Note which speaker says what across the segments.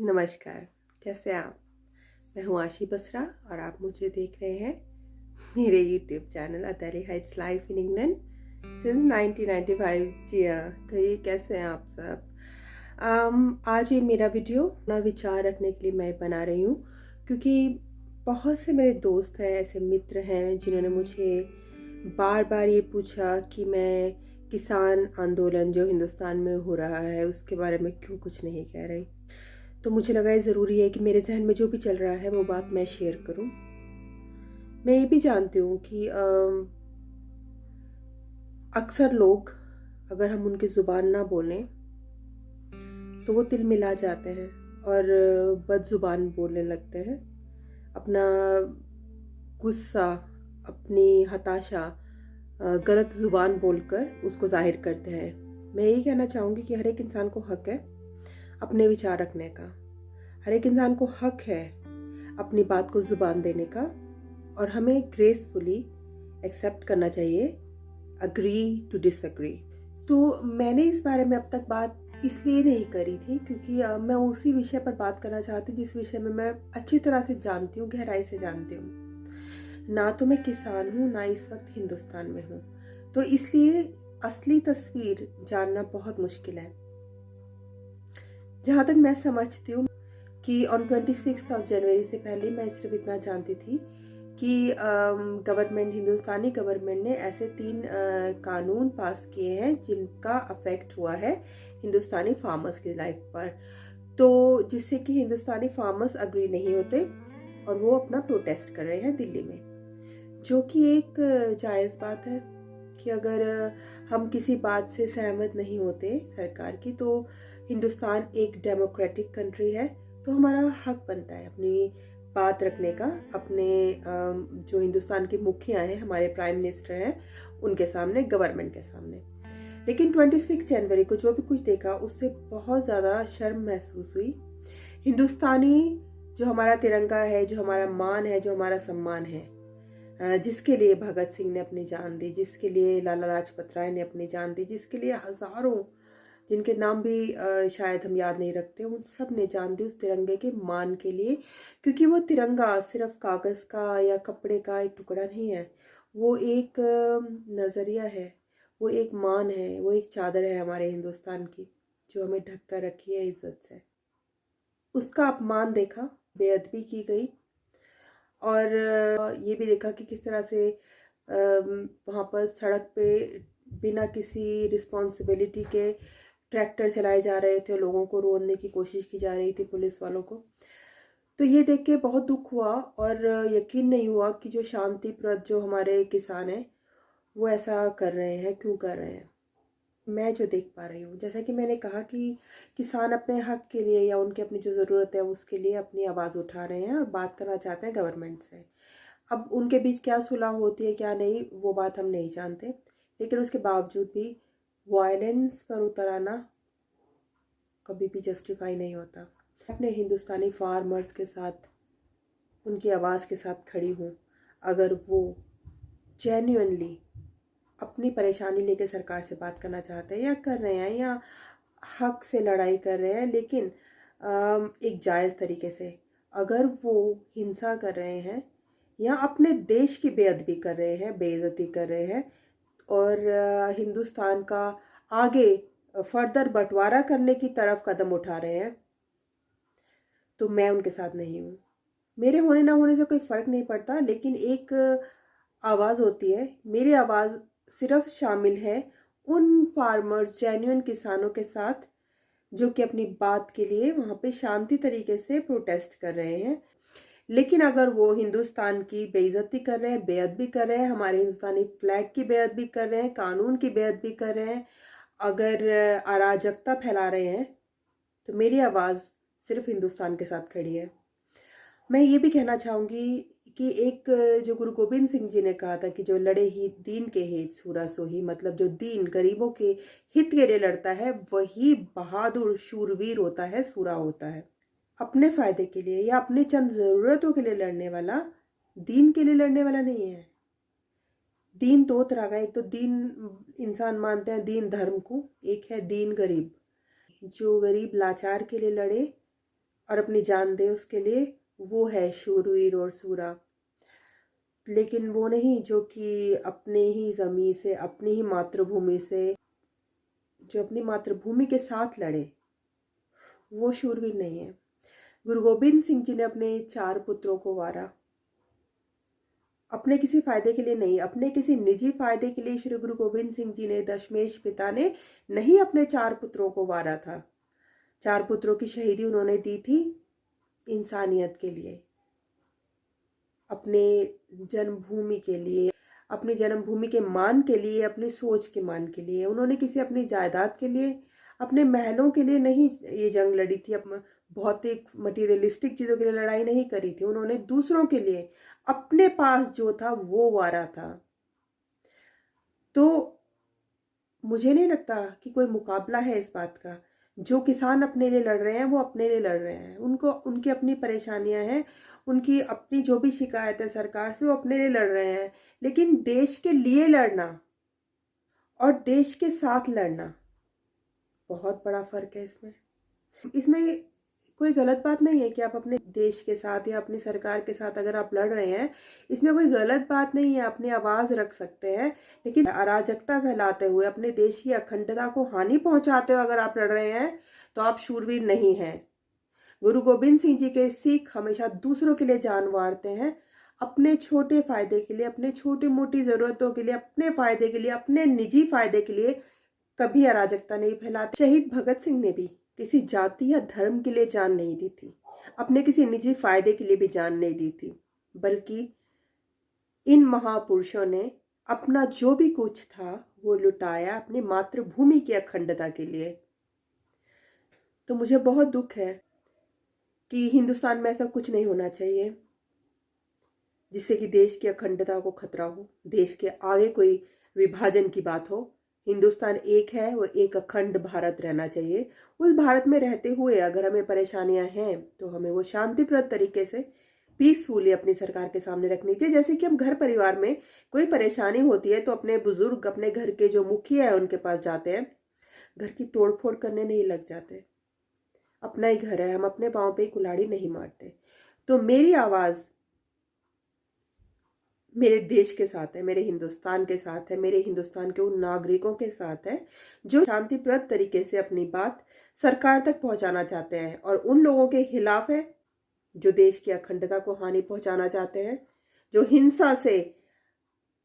Speaker 1: नमस्कार। कैसे हैं आप? मैं हूँ आशी बसरा और आप मुझे देख रहे हैं मेरे YouTube channel Attari Heights life in England since 1995। जी हाँ, कहिए कैसे हैं आप सब? आज ये मेरा वीडियो अपना विचार रखने के लिए मैं बना रही हूँ, क्योंकि बहुत से मेरे दोस्त हैं, ऐसे मित्र हैं जिन्होंने मुझे बार बार ये पूछा कि मैं किसान आंदोलन जो हिंदुस्तान में हो रहा है उसके बारे में क्यों कुछ नहीं कह रही। तो मुझे लगा ये ज़रूरी है कि मेरे जहन में जो भी चल रहा है वो बात मैं शेयर करूं। मैं ये भी जानती हूँ कि अक्सर लोग, अगर हम उनकी ज़ुबान ना बोलें तो वो तिल मिला जाते हैं और बदज़ुबान बोलने लगते हैं। अपना गुस्सा, अपनी हताशा गलत ज़ुबान बोलकर उसको ज़ाहिर करते हैं। मैं यही कहना चाहूँगी कि हर एक इंसान को हक है अपने विचार रखने का। हर एक इंसान को हक है अपनी बात को ज़ुबान देने का, और हमें ग्रेसफुली एक्सेप्ट करना चाहिए, अग्री टू डिसअग्री। तो मैंने इस बारे में अब तक बात इसलिए नहीं करी थी क्योंकि मैं उसी विषय पर बात करना चाहती जिस विषय में मैं अच्छी तरह से जानती हूँ, गहराई से जानती हूँ। ना तो मैं किसान हूँ, ना इस वक्त हिंदुस्तान में हूँ, तो इसलिए असली तस्वीर जानना बहुत मुश्किल है। जहाँ तक मैं समझती हूँ कि ऑन 26 जनवरी से पहले मैं सिर्फ इतना जानती थी कि गवर्नमेंट, हिंदुस्तानी गवर्नमेंट ने ऐसे 3 कानून पास किए हैं जिनका अफेक्ट हुआ है हिंदुस्तानी फार्मर्स की लाइफ पर, तो जिससे कि हिंदुस्तानी फार्मर्स अग्री नहीं होते और वो अपना प्रोटेस्ट कर रहे हैं दिल्ली में, जो कि एक जायज़ बात है कि अगर हम किसी बात से सहमत नहीं होते सरकार की, तो हिंदुस्तान एक डेमोक्रेटिक कंट्री है, तो हमारा हक बनता है अपनी बात रखने का, अपने जो हिंदुस्तान के मुखिया हैं, हमारे प्राइम मिनिस्टर हैं, उनके सामने, गवर्नमेंट के सामने। लेकिन 26 जनवरी को जो भी कुछ देखा उससे बहुत ज़्यादा शर्म महसूस हुई। हिंदुस्तानी जो हमारा तिरंगा है, जो हमारा मान है, जो हमारा सम्मान है, जिसके लिए भगत सिंह ने अपनी जान दी, जिसके लिए लाला लाजपत राय ने अपनी जान दी, जिसके लिए हज़ारों, जिनके नाम भी शायद हम याद नहीं रखते, उन सब ने जान दी उस तिरंगे के मान के लिए। क्योंकि वो तिरंगा सिर्फ कागज़ का या कपड़े का एक टुकड़ा नहीं है, वो एक नज़रिया है, वो एक मान है, वो एक चादर है हमारे हिंदुस्तान की, जो हमें ढक कर रखी है इज्जत से। उसका अपमान देखा, बेअदबी की गई, और ये भी देखा कि किस तरह से वहाँ पर सड़क पे बिना किसी रिस्पॉन्सिबिलिटी के ट्रैक्टर चलाए जा रहे थे, लोगों को रोकने की कोशिश की जा रही थी पुलिस वालों को। तो ये देख के बहुत दुख हुआ और यकीन नहीं हुआ कि जो शांतिप्रद जो हमारे किसान हैं वो ऐसा कर रहे हैं, क्यों कर रहे हैं। मैं जो देख पा रही हूँ, जैसा कि मैंने कहा कि किसान अपने हक के लिए या उनकी अपनी जो ज़रूरत है उसके लिए अपनी आवाज़ उठा रहे हैं और बात करना चाहते हैं गवर्नमेंट से। अब उनके बीच क्या सुलह होती है क्या नहीं, वो बात हम नहीं जानते, लेकिन उसके बावजूद भी वायलेंस पर उतर आना कभी भी जस्टिफाई नहीं होता। अपने हिंदुस्तानी फार्मर्स के साथ, उनकी आवाज़ के साथ खड़ी हूँ। अगर वो जेन्युइनली अपनी परेशानी लेके सरकार से बात करना चाहते हैं या कर रहे हैं, या हक से लड़ाई कर रहे हैं, लेकिन एक जायज़ तरीके से, अगर वो हिंसा कर रहे हैं या अपने देश की बेअदबी कर रहे हैं, बेइज्जती कर रहे हैं, और हिंदुस्तान का आगे फर्दर बंटवारा करने की तरफ कदम उठा रहे हैं, तो मैं उनके साथ नहीं हूँ। मेरे होने ना होने से कोई फ़र्क नहीं पड़ता, लेकिन एक आवाज़ होती है, मेरी आवाज़ सिर्फ शामिल है उन फार्मर्स, जेन्युइन किसानों के साथ जो कि अपनी बात के लिए वहाँ पे शांति तरीके से प्रोटेस्ट कर रहे हैं। लेकिन अगर वो हिंदुस्तान की बेइज्जती कर रहे हैं, बेअदबी कर रहे हैं, हमारे हिंदुस्तानी फ्लैग की बेअदबी कर रहे हैं, कानून की बेअदबी कर रहे हैं, अगर अराजकता फैला रहे हैं, तो मेरी आवाज़ सिर्फ हिंदुस्तान के साथ खड़ी है। मैं ये भी कहना चाहूँगी कि एक जो गुरु गोबिंद सिंह जी ने कहा था कि जो लड़े ही दीन के हित सूरा सोही, मतलब जो दीन, गरीबों के हित के लिए लड़ता है वही बहादुर शूरवीर होता है, सूरा होता है। अपने फ़ायदे के लिए या अपने चंद ज़रूरतों के लिए लड़ने वाला दीन के लिए लड़ने वाला नहीं है। दीन दो तरह का, एक तो दीन इंसान मानते हैं दीन धर्म को, एक है दीन गरीब। जो गरीब लाचार के लिए लड़े, और अपनी जान दे उसके लिए, वो है शूरवीर और सूरा। लेकिन वो नहीं जो कि अपने ही ज़मीं से, अपनी ही मातृभूमि से, जो अपनी मातृभूमि के साथ लड़े, वो शूरवीर नहीं है। गुरु गोबिंद सिंह जी ने अपने 4 पुत्रों को वारा, अपने किसी फायदे के लिए नहीं, अपने किसी निजी फायदे के लिए श्री गुरु गोबिंद सिंह जी ने, दशमेश पिता ने नहीं अपने 4 पुत्रों को वारा था। 4 पुत्रों की शहीदी उन्होंने दी थी इंसानियत के लिए, अपने जन्मभूमि के लिए, अपनी जन्मभूमि के मान के लिए, अपनी सोच के मान के लिए। उन्होंने किसी अपनी जायदाद के लिए, अपने महलों के लिए नहीं ये जंग लड़ी थी, भौतिक मटीरियलिस्टिक चीज़ों के लिए लड़ाई नहीं करी थी। उन्होंने दूसरों के लिए, अपने पास जो था वो वारा था। तो मुझे नहीं लगता कि कोई मुकाबला है इस बात का। जो किसान अपने लिए लड़ रहे हैं वो अपने लिए लड़ रहे हैं, उनको उनकी अपनी परेशानियां हैं, उनकी अपनी जो भी शिकायत है सरकार से, वो अपने लिए लड़ रहे हैं। लेकिन देश के लिए लड़ना और देश के साथ लड़ना, बहुत बड़ा फर्क है इसमें। इसमें कोई गलत बात नहीं है कि आप अपने देश के साथ या अपनी सरकार के साथ अगर आप लड़ रहे हैं, इसमें कोई गलत बात नहीं है, अपनी आवाज़ रख सकते हैं। लेकिन अराजकता फैलाते हुए, अपने देश की अखंडता को हानि पहुंचाते हुए अगर आप लड़ रहे हैं, तो आप शूरवीर नहीं हैं। गुरु गोबिंद सिंह जी के सिख हमेशा दूसरों के लिए जान वारते हैं, अपने छोटे फायदे के लिए, अपने छोटी मोटी ज़रूरतों के लिए, अपने फायदे के लिए, अपने निजी फायदे के लिए कभी अराजकता नहीं फैलाते। शहीद भगत सिंह ने भी किसी जाति या धर्म के लिए जान नहीं दी थी, अपने किसी निजी फायदे के लिए भी जान नहीं दी थी, बल्कि इन महापुरुषों ने अपना जो भी कुछ था वो लुटाया अपनी मातृभूमि की अखंडता के लिए। तो मुझे बहुत दुख है कि हिंदुस्तान में ऐसा कुछ नहीं होना चाहिए जिससे कि देश की अखंडता को खतरा हो, देश के आगे कोई विभाजन की बात हो। हिंदुस्तान एक है, वो एक अखंड भारत रहना चाहिए। उस भारत में रहते हुए अगर हमें परेशानियां हैं तो हमें वो शांतिप्रद तरीके से पीसफुली अपनी सरकार के सामने रखनी चाहिए। जैसे कि हम घर परिवार में कोई परेशानी होती है तो अपने बुजुर्ग, अपने घर के जो मुखिया है उनके पास जाते हैं, घर की तोड़फोड़ करने नहीं लग जाते। अपना ही घर है, हम अपने पाँव पे कुल्हाड़ी नहीं मारते। तो मेरी आवाज़ मेरे देश के साथ है, मेरे हिंदुस्तान के साथ है, मेरे हिंदुस्तान के उन नागरिकों के साथ है जो शांतिप्रद तरीके से अपनी बात सरकार तक पहुंचाना चाहते हैं, और उन लोगों के खिलाफ है जो देश की अखंडता को हानि पहुंचाना चाहते हैं, जो हिंसा से,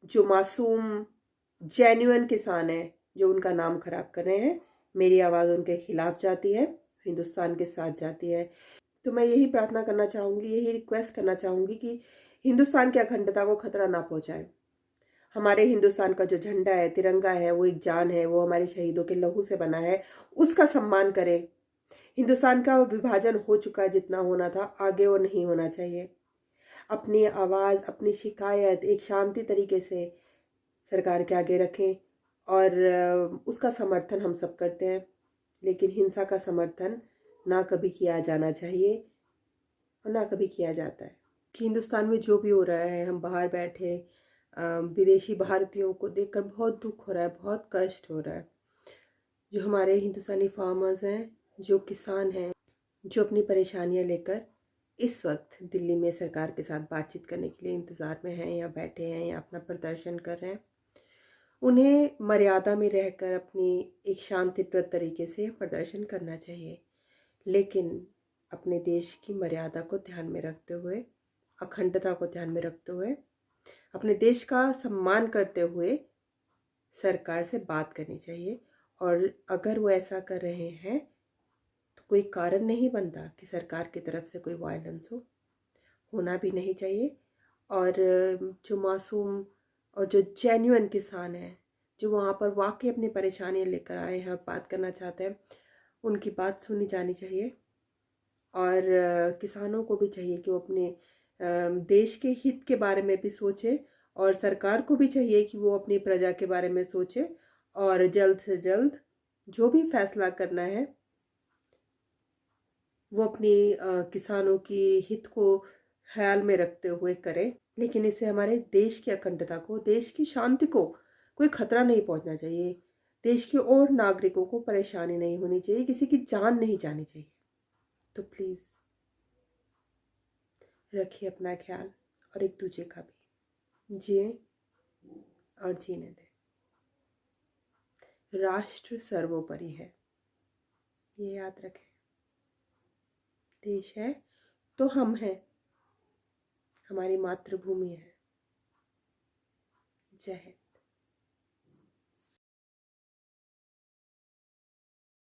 Speaker 1: जो मासूम जेन्युइन किसान है जो उनका नाम खराब कर रहे हैं। मेरी आवाज़ उनके खिलाफ जाती है, हिंदुस्तान के साथ जाती है। तो मैं यही प्रार्थना करना चाहूँगी, यही रिक्वेस्ट करना चाहूँगी कि हिंदुस्तान की अखंडता को खतरा ना पहुँचाए। हमारे हिंदुस्तान का जो झंडा है, तिरंगा है, वो एक जान है, वो हमारे शहीदों के लहू से बना है, उसका सम्मान करें। हिंदुस्तान का विभाजन हो चुका है, जितना होना था, आगे वो नहीं होना चाहिए। अपनी आवाज़, अपनी शिकायत एक शांति तरीके से सरकार के आगे रखें, और उसका समर्थन हम सब करते हैं, लेकिन हिंसा का समर्थन ना कभी किया जाना चाहिए और ना कभी किया जाता है। कि हिंदुस्तान में जो भी हो रहा है, हम बाहर बैठे विदेशी भारतीयों को देखकर बहुत दुख हो रहा है, बहुत कष्ट हो रहा है। जो हमारे हिंदुस्तानी फार्मर्स हैं, जो किसान हैं, जो अपनी परेशानियां लेकर इस वक्त दिल्ली में सरकार के साथ बातचीत करने के लिए इंतज़ार में हैं, या बैठे हैं, या अपना प्रदर्शन कर रहे हैं, उन्हें मर्यादा में रहकर अपनी एक शांतिप्रद तरीके से प्रदर्शन करना चाहिए, लेकिन अपने देश की मर्यादा को ध्यान में रखते हुए, अखंडता को ध्यान में रखते हुए, अपने देश का सम्मान करते हुए सरकार से बात करनी चाहिए। और अगर वो ऐसा कर रहे हैं तो कोई कारण नहीं बनता कि सरकार की तरफ से कोई वायलेंस हो, होना भी नहीं चाहिए। और जो मासूम और जो जेन्युइन किसान हैं, जो वहाँ पर वाकई अपनी परेशानियाँ लेकर आए हैं, बात करना चाहते हैं, उनकी बात सुनी जानी चाहिए। और किसानों को भी चाहिए कि वो अपने देश के हित के बारे में भी सोचे, और सरकार को भी चाहिए कि वो अपनी प्रजा के बारे में सोचे, और जल्द से जल्द जो भी फैसला करना है वो अपनी किसानों की हित को ख्याल में रखते हुए करें। लेकिन इससे हमारे देश की अखंडता को, देश की शांति को कोई खतरा नहीं पहुंचना चाहिए, देश के और नागरिकों को परेशानी नहीं होनी चाहिए, किसी की जान नहीं जानी चाहिए। तो प्लीज़ रखिए अपना ख्याल और एक दूजे का भी। जिए और जीने दें। राष्ट्र सर्वोपरि है, ये याद रखें। देश है तो हम हैं, हमारी मातृभूमि है। जय हिंद।